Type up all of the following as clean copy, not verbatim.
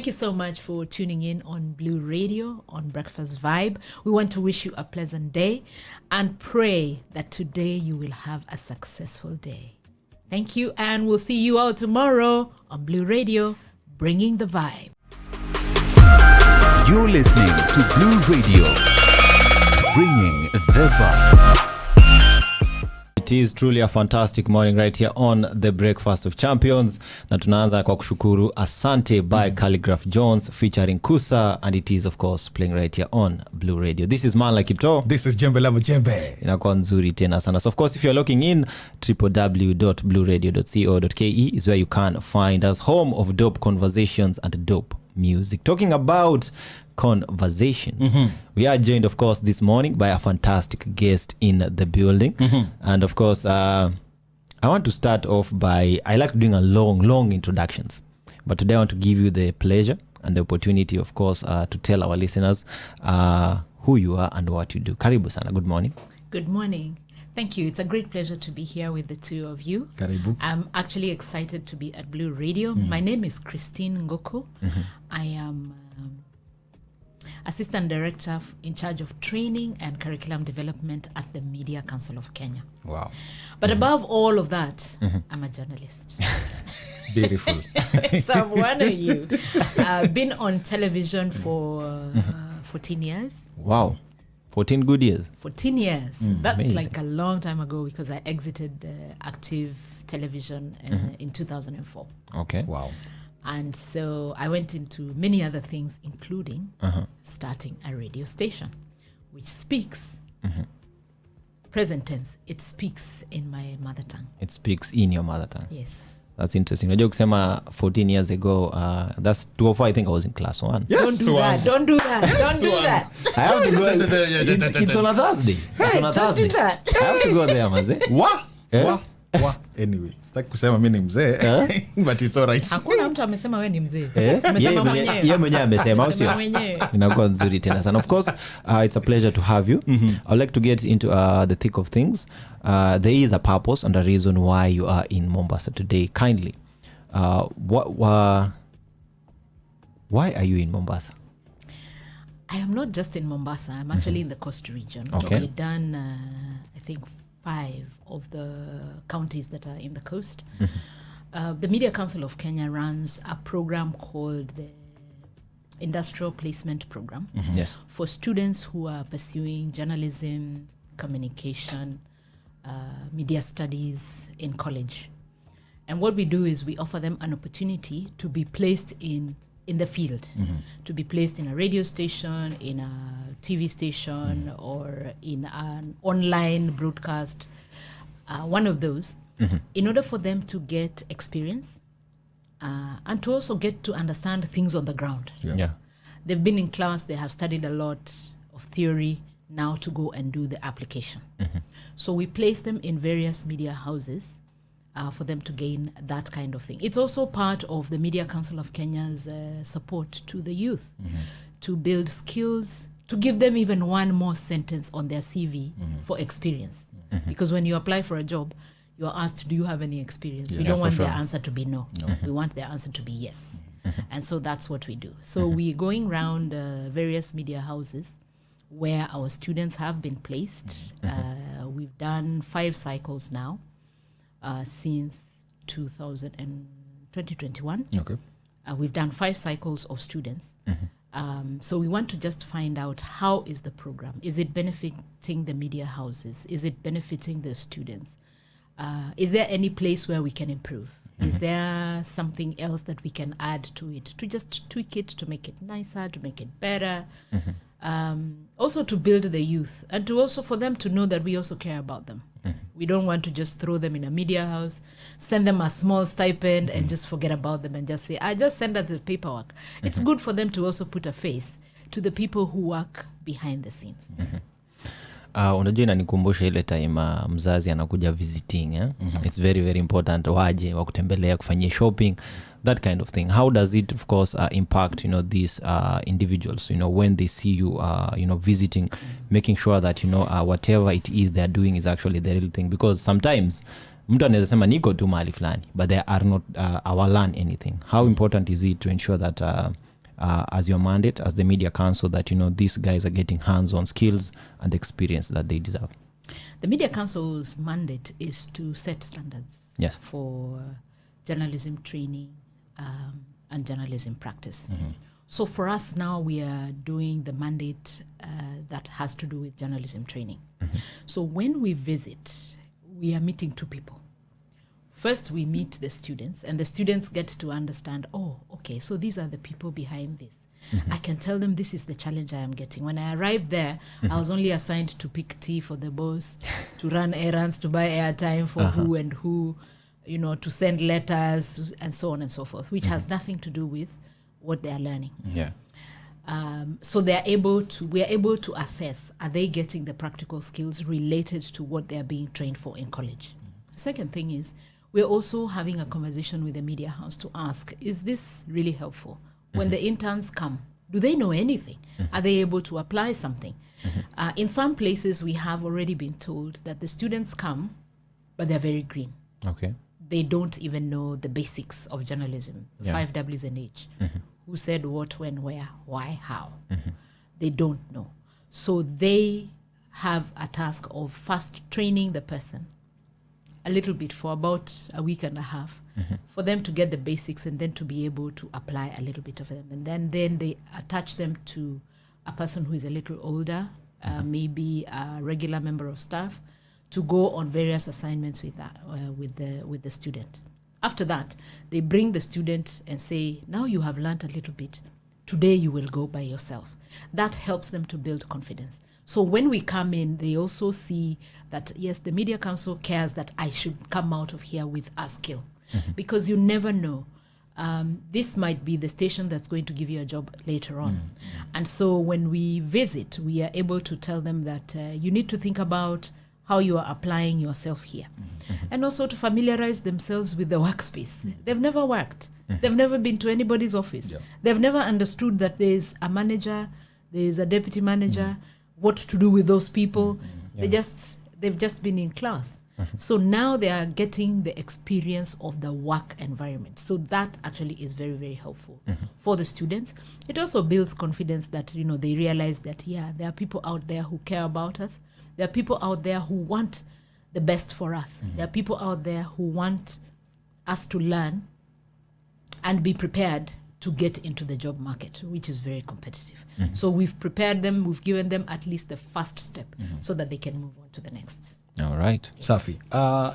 Thank you so much for tuning in on Blue Radio, on Breakfast Vibe. We want to wish you a pleasant day and pray that today you will have a successful day. Thank you, and we'll see you all tomorrow on Blue Radio, bringing the vibe. You're listening to Blue Radio, bringing the vibe. It is truly a fantastic morning right here on the Breakfast of Champions. Na tunaanza kwa kushukuru Asante by Calligraph Jones featuring Kusa, and it is of course playing right here on Blue Radio. This is Man Like Kipto. This is Jembe Lama Jembe. Inakuwa nzuri tena sana. So of course if you're logging in, www.blueradio.co.ke is where you can find us, home of dope conversations and dope music. Talking about conversations. We are joined of course this morning by a fantastic guest in the building. And of course I want to start off by, I like doing a long introductions, but today I want to give you the pleasure and the opportunity of course to tell our listeners who you are and what you do. Karibu sana. Good morning. Good morning. Thank you. It's a great pleasure to be here with the two of you. Karibu. I'm actually excited to be at Blue Radio. My name is Christine Nguku. I am Assistant Director in charge of training and curriculum development at the Media Council of Kenya. Wow. But above all of that, I'm a journalist. Beautiful. So I'm one of you. I've been on television for 14 years. Wow. 14 good years. 14 years. That's amazing. like a long time ago because I exited active television in 2004. Okay. Wow. And so I went into many other things, including starting a radio station, which speaks, present tense, it speaks in my mother tongue. It speaks in your mother tongue. Yes. That's interesting. Unajua kusema 14 years ago, that's 204, I think I was in class 1. Yes, Don't do that. Don't do that. Don't do that. I have to go. It's on a Thursday. It's on a Thursday. do that. I have to go there, maze. Wa? Anyway, sitaki kusema mimi ni mzee, but it's all right. Hakuna mtu amesema wewe ni mzee. Yeye mwenyewe amesema sio. Inakuwa nzuri tena sana. Of course, it's a pleasure to have you. I'd like to get into the thick of things. There is a purpose and a reason why you are in Mombasa today. Kindly, why are you in Mombasa? I am not just in Mombasa. I'm actually in the coast region. Okay. We've done, I think, 5 of the counties that are in the coast. The Media Council of Kenya runs a program called the Industrial Placement Program Yes. for students who are pursuing journalism, communication, media studies in college. And what we do is we offer them an opportunity to be placed in the field, to be placed in a radio station, in a TV station, or in an online broadcast, one of those, in order for them to get experience and to also get to understand things on the ground. Yeah. They've been in class, they have studied a lot of theory, now to go and do the application. So we place them in various media houses for them to gain that kind of thing. It's also part of the Media Council of Kenya's support to the youth, to build skills, to give them even one more sentence on their CV for experience. Because when you apply for a job, you're asked, do you have any experience? We don't want their answer to be no. We want their answer to be yes. And so that's what we do. So we're going around various media houses where our students have been placed. We've done 5 cycles now. Since 2021. Okay. We've done 5 cycles of students. So we want to just find out, how is the program? Is it benefiting the media houses? Is it benefiting the students? Is there any place where we can improve? Is there something else that we can add to it, to just tweak it, to make it nicer, to make it better? Also to build the youth, and to also for them to know that we also care about them. We don't want to just throw them in a media house, send them a small stipend and just forget about them and just say, I just send out the paperwork. It's good for them to also put a face to the people who work behind the scenes. Unajua inanikumbusha ile time mzazi anakuja visiting. It's very very important waje wakutembelea, kufanyia shopping, that kind of thing. How does it of course impact these individuals when they see you visiting, making sure that whatever it is they're doing is actually the real thing? Because sometimes mtu anaweza sema niko tu mahali fulani, but they are not our learn anything. How important is it to ensure that as your mandate as the Media Council that, these guys are getting hands-on skills and experience that they deserve? The Media Council's mandate is to set standards Yes. for journalism training and journalism practice. So for us now, we are doing the mandate that has to do with journalism training. So when we visit, we are meeting two people. First, we meet the students, and the students get to understand, oh, okay, so these are the people behind this. I can tell them this is the challenge I am getting. When I arrived there, I was only assigned to pick tea for the boss, to run errands, to buy airtime for who and who, to send letters, and so on and so forth, which has nothing to do with what they are learning. Yeah. So we are able to assess, are they getting the practical skills related to what they are being trained for in college? Second thing is, we're also having a conversation with the media house to ask, is this really helpful? When the interns come, do they know anything? Are they able to apply something? In some places, we have already been told that the students come, but they're very green. Okay. They don't even know the basics of journalism, 5 W's and H. Who said what, when, where, why, how. They don't know. So they have a task of first training the person a little bit for about a week and a half for them to get the basics and then to be able to apply a little bit of them. And then they attach them to a person who is a little older, maybe a regular member of staff, to go on various assignments with that with the student. After that, they bring the student and say, now you have learned a little bit. Today you will go by yourself. That helps them to build confidence. So when we come in, they also see that, yes, the Media Council cares that I should come out of here with a skill. Because you never know. This might be the station that's going to give you a job later on. And so when we visit, we are able to tell them that you need to think about how you are applying yourself here. And also to familiarize themselves with the workspace. They've never worked. They've never been to anybody's office. They've never understood that there's a manager, there's a deputy manager, what to do with those people. They've just been in class. So now they are getting the experience of the work environment. So that actually is very, very helpful for the students. It also builds confidence that, they realize that, there are people out there who care about us. There are people out there who want the best for us. There are people out there who want us to learn and be prepared to get into the job market, which is very competitive. So we've prepared them, we've given them at least the first step so that they can move on to the next. All right. Safi.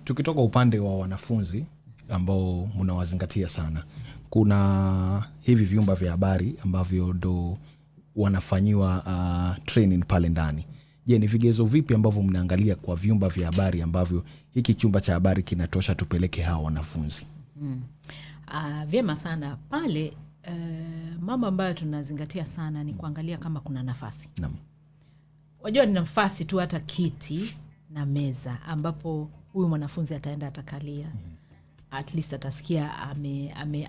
Tukitoka upande wa wanafunzi ambao mnawazingatia sana, kuna hivi vyumba vya habari ambavyo ndo wanafanyiwa training pale ndani. Je, ni vigezo vipi ambavyo mnaangalia kwa vyumba vya habari ambavyo hiki chumba cha habari kinatosha tupeleke hawa wanafunzi? Vyema sana. Pale mambo ambayo tunazingatia sana ni kuangalia kama kuna nafasi. Naam. Wajua ni nafasi tu, hata kiti na meza ambapo huyu mwanafunzi ataenda atakalia. At least atasikia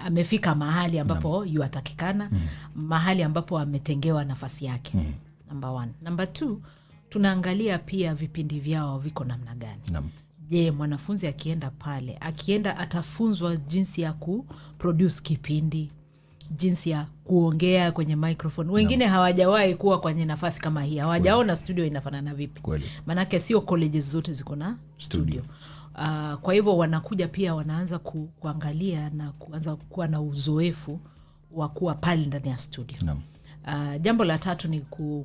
amefika mahali ambapo yuatakikana, mahali ambapo ametengewa nafasi yake. Number 1. Number 2, tunaangalia pia vipindi vyao viko namna gani. Je, mwanafunzi akienda pale, atafunzwa jinsi ya kuproduce kipindi, jinsi ya kuongea kwenye microphone. Wengine hawajawahi kuwa kwenye nafasi kama hii. Hawajaona studio inafanana vipi. Manake sio colleges zote ziko na studio. Kwa hivyo wanakuja pia wanaanza kuangalia na kuanza kuwa na uzoefu wa kuwa pale ndani ya studio. Jambo la 3 ni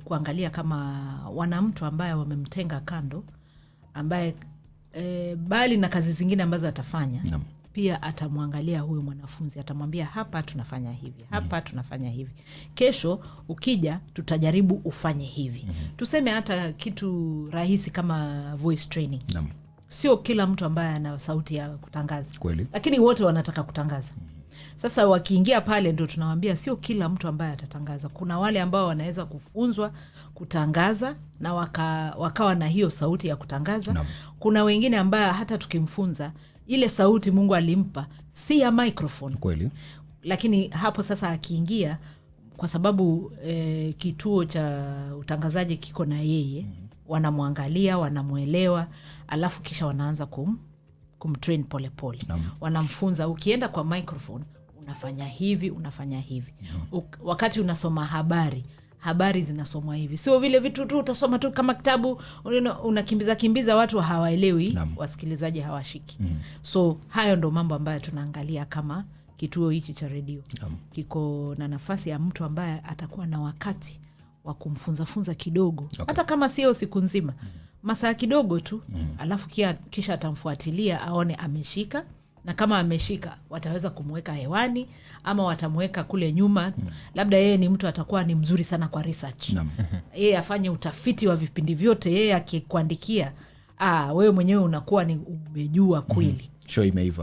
kuangalia kama wana mtu ambaye wamemtenga kando, ambaye bali na kazi zingine ambazo atafanya, pia atamwangalia huyu mwanafunzi, atamwambia hapa tunafanya hivi, hapa tunafanya hivi. Kesho ukija tutajaribu ufanye hivi. Tuseme hata kitu rahisi kama voice training. Sio kila mtu ambaye ana sauti ya kutangaza. Lakini wote wanataka kutangaza. Sasa wakiingia pale ndio tunawaambia sio kila mtu ambaye atatangaza. Kuna wale ambao wanaweza kufunzwa kutangaza na wakawa na hiyo sauti ya kutangaza. Kuna wengine ambao hata tukimfunza ile sauti Mungu alimpa si ya microphone. Lakini hapo sasa akiingia, kwa sababu kituo cha utangazaji kiko na yeye, wanamwangalia, wanamuelewa, alafu kisha wanaanza kumtrain pole pole. Wanamfunza, ukienda kwa microphone unafanya hivi, unafanya hivi. Wakati unasoma habari zinasomwa hivi. Sio vile vitu tu utasoma tu kama kitabu unakimbiza watu hawaelewi, wasikilizaji hawashiki. So hayo ndo mambo ambayo tunaangalia kama kituo hiki cha redio. Kiko na nafasi ya mtu ambaye atakuwa na wakati wa kumfunza kidogo. Hata kama sio siku nzima. Masaa kidogo tu, alafu kisha atamfuatilia aone ameshika, na kama ameshika wataweza kumweka hewani ama watamweka kule nyuma. Labda yeye ni mtu atakuwa ni mzuri sana kwa research. Yeye afanye utafiti wa vipindi vyote, yeye akikuandikia, wewe mwenyewe unakuwa ni umejua kweli.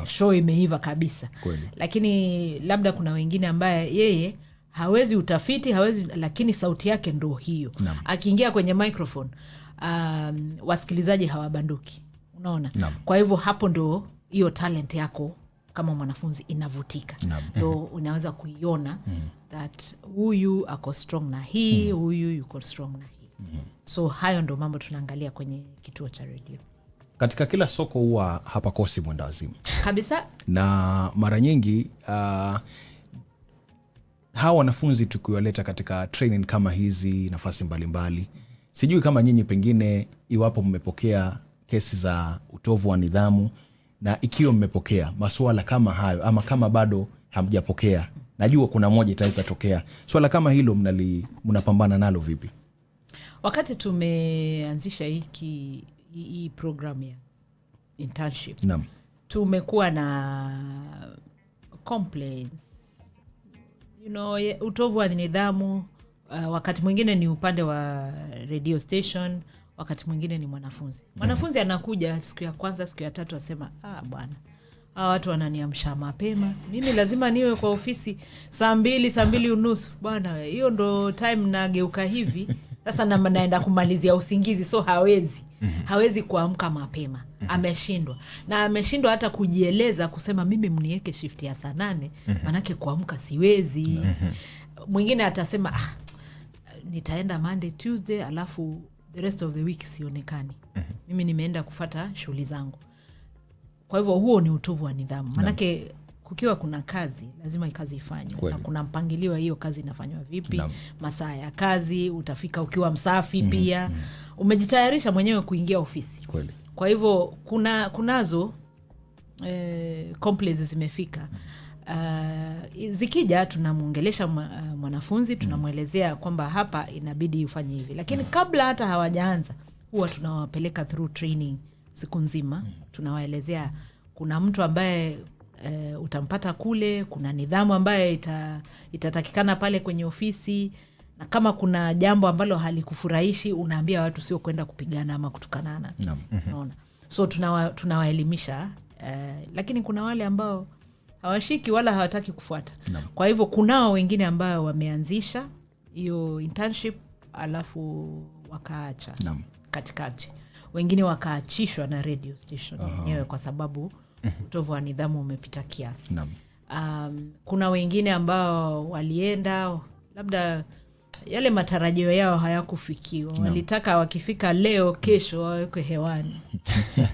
Show imeiva kabisa. Kweli. Lakini labda kuna wengine ambaye yeye hawezi utafiti, lakini sauti yake ndo hiyo. Akiingia kwenye microphone, wasikilizaji hawabanduki. Unaona? Kwa hivyo hapo ndo hiyo talent yako kama mwanafunzi inavutika. Ndo unaweza kuiona that huyu ako strong na hii, huyu yuko strong na hii. So hayo ndo mambo tunaangalia kwenye kituo cha radio. Katika kila soko huwa hapakosi mwendawazimu. Kabisa. Na mara nyingi hawa wanafunzi tukiwaleta katika training kama hizi, nafasi mbalimbali, sijui kama nyinyi pengine iwapo mmepokea kesi za utovu wa nidhamu, na ikiwa mmepokea masuala kama hayo ama kama bado hamjapokea, najua kuna moja itaweza tokea, swala kama hilo mnapambana nalo vipi? Wakati tumeanzisha hii program ya internship, tumekuwa na complaints, utovu wa nidhamu. Wakati mwingine ni upande wa radio station, wakati mwingine ni mwanafunzi anakuja siku ya kwanza, siku ya tatu asema, bwana, hawa watu wananiamsha mapema, mimi lazima niwe kwa ofisi saa 2:30 bwana, hiyo ndo time nageuka hivi. Sasa naenda kumalizia usingizi, so hawezi kuamka mapema. Ameshindwa hata kujieleza, kusema mimi mniweke shift ya saa 8, manake kuamka siwezi. Mwingine atasema nitaenda Monday Tuesday, alafu the rest of the week sionekani. Mimi nimeenda kufuata shughuli zangu. Kwa hivyo huo ni utovu wa nidhamu. Manake kukiwa kuna kazi, lazima kazi ifanywe. Na kuna mpangilio hiyo kazi inafanywa vipi, masaa ya kazi, utafika ukiwa msafi pia. Umejitayarisha mwenyewe kuingia ofisi. Kwa hivyo kunazo complaints zimefika. Zikija tunamuongelesha mwanafunzi, tunamuelezea kwamba hapa inabidi ufanye hivi. Lakini kabla hata hawajaanza, huwa tunawapeleka through training siku nzima. Tunawaelezea kuna mtu ambaye utampata kule, kuna nidhamu ambaye itatakikana pale kwenye ofisi, na kama kuna jambo ambalo halikufurahishi, unaambia watu sio kwenda kupigana ama kutukanana. Unaona? So tunawaelimisha, lakini kuna wale ambao hawashiki wala hawataki kufuata. Kwa hivyo kunao wengine ambao wameanzisha hiyo internship alafu wakaacha katikati. Wengine wakaachishwa na radio station yenyewe kwa sababu utovu wa nidhamu umepita kiasi. Kuna wengine ambao walienda, labda yale matarajio yao hayakufikiwa. Walitaka wakifika leo, kesho waweke hewani.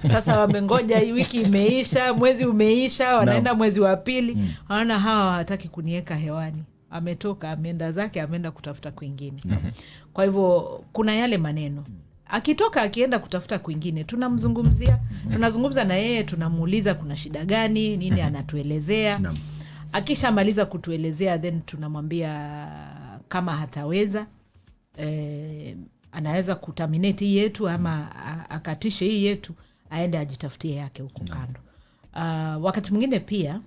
Sasa wamengoja wiki imeisha, mwezi umeisha, wanaenda mwezi wa pili, hawana hawa hataki kuniweka hewani. Ametoka, ameenda zake, ameenda kutafuta kwingine. Kwa hivyo kuna yale maneno. Akitoka akienda kutafuta kwingine, tunazungumza na yeye, tunamuuliza kuna shida gani, nini anatuelezea. Akishamaliza kutuelezea, then tunamwambia kama hataweza, anaweza kuterminate hii yetu ama akatishe hii yetu, aende ajitafutie yake huko kando. Wakati mwingine pia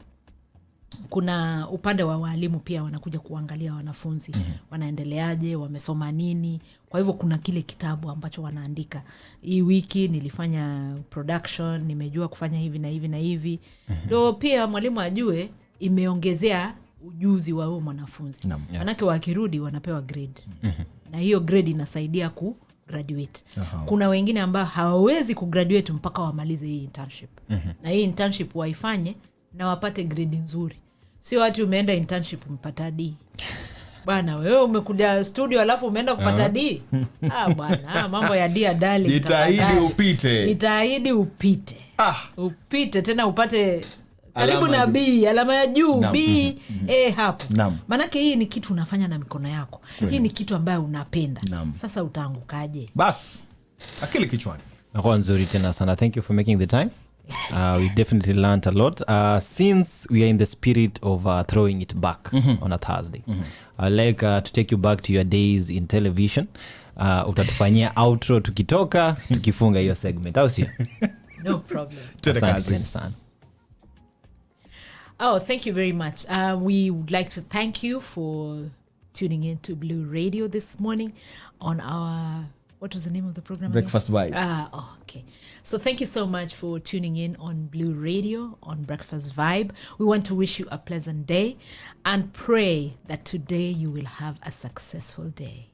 kuna upande wa walimu pia wanakuja kuangalia wanafunzi wanaendeleaje, wamesoma nini. Kwa hivyo kuna kile kitabu ambacho wanaandika, hii wiki nilifanya production, nimejua kufanya hivi na hivi na hivi. Ndio pia mwalimu ajue imeongezea ujuzi wa huyo mwanafunzi. Manake wakirudi wanapewa grade. Na hiyo grade inasaidia graduate. Kuna wengine ambao hawawezi kugraduate mpaka wamalize hii internship. Na hii internship waifanye na wapate grade nzuri. Sio watu umeenda internship mpata D. Bwana wewe umekuja studio alafu umeenda kupata D. Bwana, mambo ya D darling. Jitahidi upite. Upite tena upate karibu na B, alama ya juu B, hapo. Naam. Manake hii ni kitu unafanya na mikono yako. Hii ni kitu ambayo unapenda. Naam. Sasa utaangukaje? Bas, akili kichwani. Nakuwa nzuri tena sana. Thank you for making the time. We definitely learned a lot. Since we are in the spirit of throwing it back on a Thursday, I'd like to take you back to your days in television. Utatufanyia outro tukitoka, tukifunga hiyo segment. Au sio? No problem. Asante sana. Oh, thank you very much. We would like to thank you for tuning in to Blue Radio this morning on our, what was the name of the program? Breakfast Vibe. Okay. So thank you so much for tuning in on Blue Radio, on Breakfast Vibe. We want to wish you a pleasant day and pray that today you will have a successful day.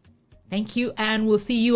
Thank you, and we'll see you